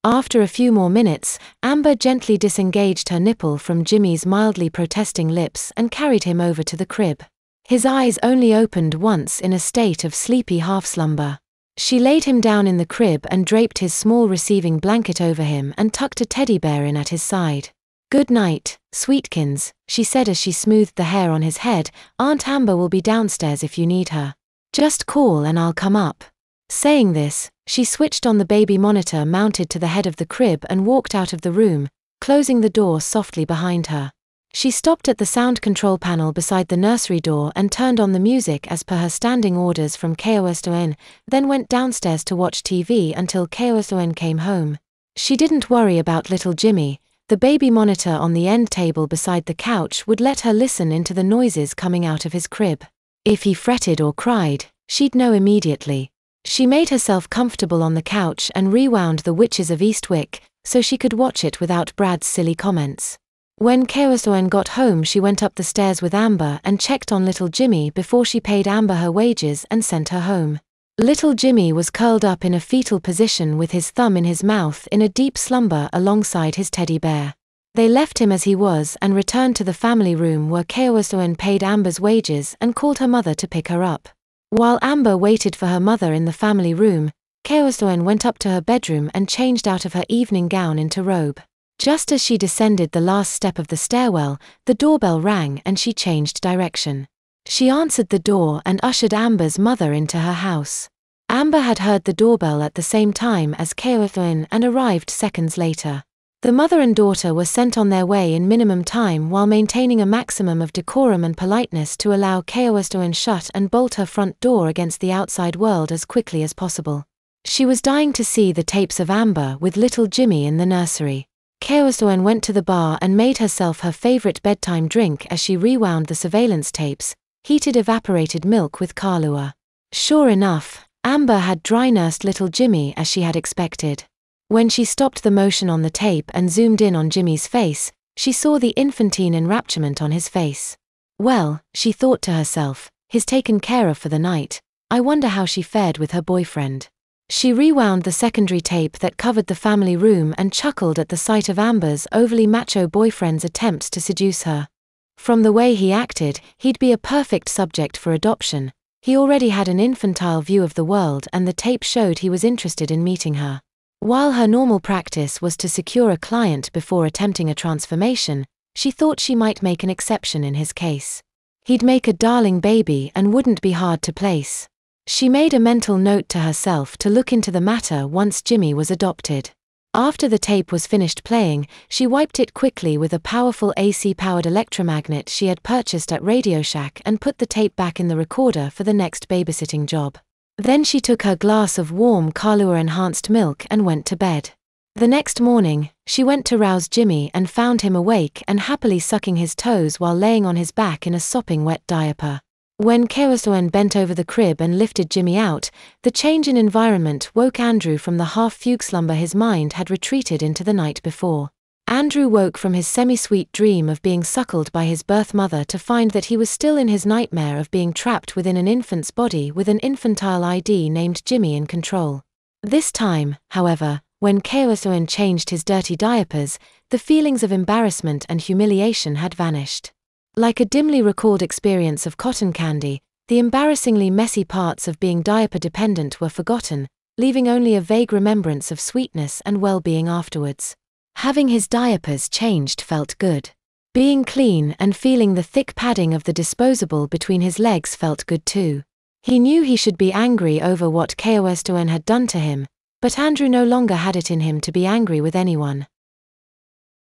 After a few more minutes, Amber gently disengaged her nipple from Jimmy's mildly protesting lips and carried him over to the crib. His eyes only opened once in a state of sleepy half-slumber. She laid him down in the crib and draped his small receiving blanket over him and tucked a teddy bear in at his side. "Good night, Sweetkins," she said as she smoothed the hair on his head. "Aunt Amber will be downstairs if you need her. Just call and I'll come up." Saying this, she switched on the baby monitor mounted to the head of the crib and walked out of the room, closing the door softly behind her. She stopped at the sound control panel beside the nursery door and turned on the music as per her standing orders from KOSON, then went downstairs to watch TV until KOSON came home. She didn't worry about little Jimmy. The baby monitor on the end table beside the couch would let her listen into the noises coming out of his crib. If he fretted or cried, she'd know immediately. She made herself comfortable on the couch and rewound The Witches of Eastwick, so she could watch it without Brad's silly comments. When KOSON got home, she went up the stairs with Amber and checked on little Jimmy before she paid Amber her wages and sent her home. Little Jimmy was curled up in a fetal position with his thumb in his mouth in a deep slumber alongside his teddy bear. They left him as he was and returned to the family room where KOSON paid Amber's wages and called her mother to pick her up. While Amber waited for her mother in the family room, KOSON went up to her bedroom and changed out of her evening gown into robe. Just as she descended the last step of the stairwell, the doorbell rang and she changed direction. She answered the door and ushered Amber's mother into her house. Amber had heard the doorbell at the same time as KOSON and arrived seconds later. The mother and daughter were sent on their way in minimum time while maintaining a maximum of decorum and politeness to allow KOSON shut and bolt her front door against the outside world as quickly as possible. She was dying to see the tapes of Amber with little Jimmy in the nursery. KOSON went to the bar and made herself her favorite bedtime drink as she rewound the surveillance tapes, heated evaporated milk with Kahlua. Sure enough, Amber had dry-nursed little Jimmy as she had expected. When she stopped the motion on the tape and zoomed in on Jimmy's face, she saw the infantine enrapturement on his face. Well, she thought to herself, he's taken care of for the night. I wonder how she fared with her boyfriend. She rewound the secondary tape that covered the family room and chuckled at the sight of Amber's overly macho boyfriend's attempts to seduce her. From the way he acted, he'd be a perfect subject for adoption. He already had an infantile view of the world and the tape showed he was interested in meeting her. While her normal practice was to secure a client before attempting a transformation, she thought she might make an exception in his case. He'd make a darling baby and wouldn't be hard to place. She made a mental note to herself to look into the matter once Jimmy was adopted. After the tape was finished playing, she wiped it quickly with a powerful AC-powered electromagnet she had purchased at Radio Shack and put the tape back in the recorder for the next babysitting job. Then she took her glass of warm Kahlua-enhanced milk and went to bed. The next morning, she went to rouse Jimmy and found him awake and happily sucking his toes while laying on his back in a sopping wet diaper. When KOSON bent over the crib and lifted Jimmy out, the change in environment woke Andrew from the half-fugue slumber his mind had retreated into the night before. Andrew woke from his semi-sweet dream of being suckled by his birth mother to find that he was still in his nightmare of being trapped within an infant's body with an infantile ID named Jimmy in control. This time, however, when KOSON changed his dirty diapers, the feelings of embarrassment and humiliation had vanished. Like a dimly recalled experience of cotton candy, the embarrassingly messy parts of being diaper-dependent were forgotten, leaving only a vague remembrance of sweetness and well-being afterwards. Having his diapers changed felt good. Being clean and feeling the thick padding of the disposable between his legs felt good too. He knew he should be angry over what KOSON had done to him, but Andrew no longer had it in him to be angry with anyone.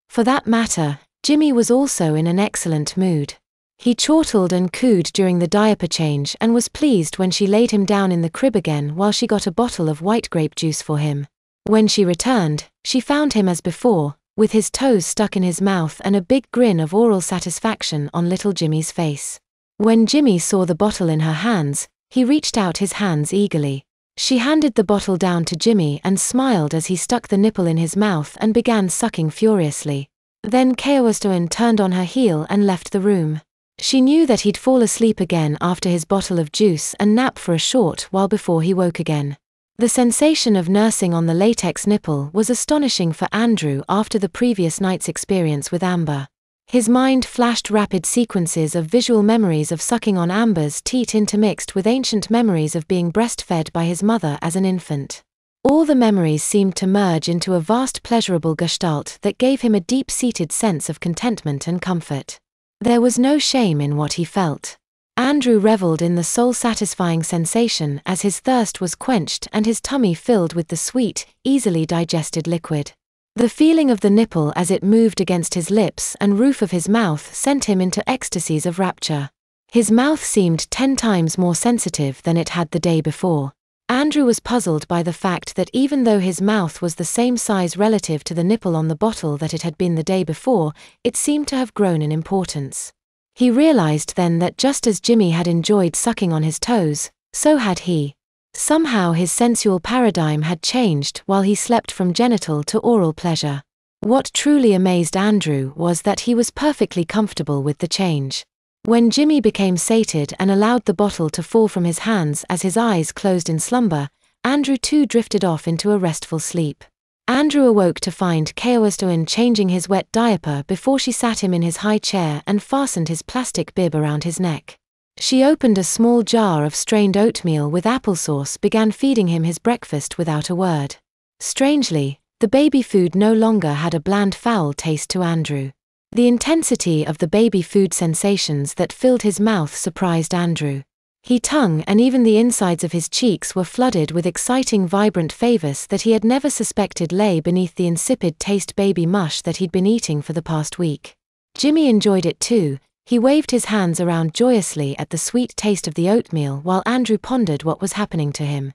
For that matter, Jimmy was also in an excellent mood. He chortled and cooed during the diaper change and was pleased when she laid him down in the crib again while she got a bottle of white grape juice for him. When she returned, she found him as before, with his toes stuck in his mouth and a big grin of oral satisfaction on little Jimmy's face. When Jimmy saw the bottle in her hands, he reached out his hands eagerly. She handed the bottle down to Jimmy and smiled as he stuck the nipple in his mouth and began sucking furiously. Then KOSON turned on her heel and left the room. She knew that he'd fall asleep again after his bottle of juice and nap for a short while before he woke again. The sensation of nursing on the latex nipple was astonishing for Andrew after the previous night's experience with Amber. His mind flashed rapid sequences of visual memories of sucking on Amber's teat intermixed with ancient memories of being breastfed by his mother as an infant. All the memories seemed to merge into a vast pleasurable gestalt that gave him a deep-seated sense of contentment and comfort. There was no shame in what he felt. Andrew reveled in the soul-satisfying sensation as his thirst was quenched and his tummy filled with the sweet, easily digested liquid. The feeling of the nipple as it moved against his lips and roof of his mouth sent him into ecstasies of rapture. His mouth seemed 10 times more sensitive than it had the day before. Andrew was puzzled by the fact that even though his mouth was the same size relative to the nipple on the bottle that it had been the day before, it seemed to have grown in importance. He realized then that just as Jimmy had enjoyed sucking on his toes, so had he. Somehow his sensual paradigm had changed while he slept from genital to oral pleasure. What truly amazed Andrew was that he was perfectly comfortable with the change. When Jimmy became sated and allowed the bottle to fall from his hands as his eyes closed in slumber, Andrew too drifted off into a restful sleep. Andrew awoke to find Keowastoin changing his wet diaper before she sat him in his high chair and fastened his plastic bib around his neck. She opened a small jar of strained oatmeal with applesauce, began feeding him his breakfast without a word. Strangely, the baby food no longer had a bland foul taste to Andrew. The intensity of the baby food sensations that filled his mouth surprised Andrew. His tongue and even the insides of his cheeks were flooded with exciting vibrant flavors that he had never suspected lay beneath the insipid taste baby mush that he'd been eating for the past week. Jimmy enjoyed it too. He waved his hands around joyously at the sweet taste of the oatmeal while Andrew pondered what was happening to him.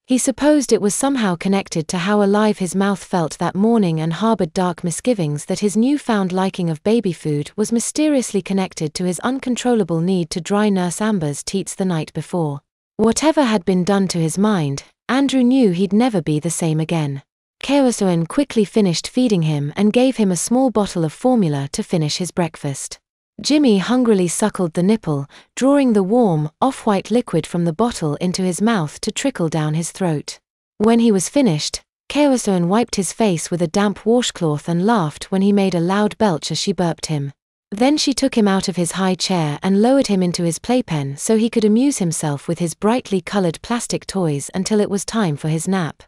He supposed it was somehow connected to how alive his mouth felt that morning and harbored dark misgivings that his newfound liking of baby food was mysteriously connected to his uncontrollable need to dry nurse Amber's teats the night before. Whatever had been done to his mind, Andrew knew he'd never be the same again. Keowastoin quickly finished feeding him and gave him a small bottle of formula to finish his breakfast. Jimmy hungrily suckled the nipple, drawing the warm, off-white liquid from the bottle into his mouth to trickle down his throat. When he was finished, Keowastoin wiped his face with a damp washcloth and laughed when he made a loud belch as she burped him. Then she took him out of his high chair and lowered him into his playpen so he could amuse himself with his brightly colored plastic toys until it was time for his nap.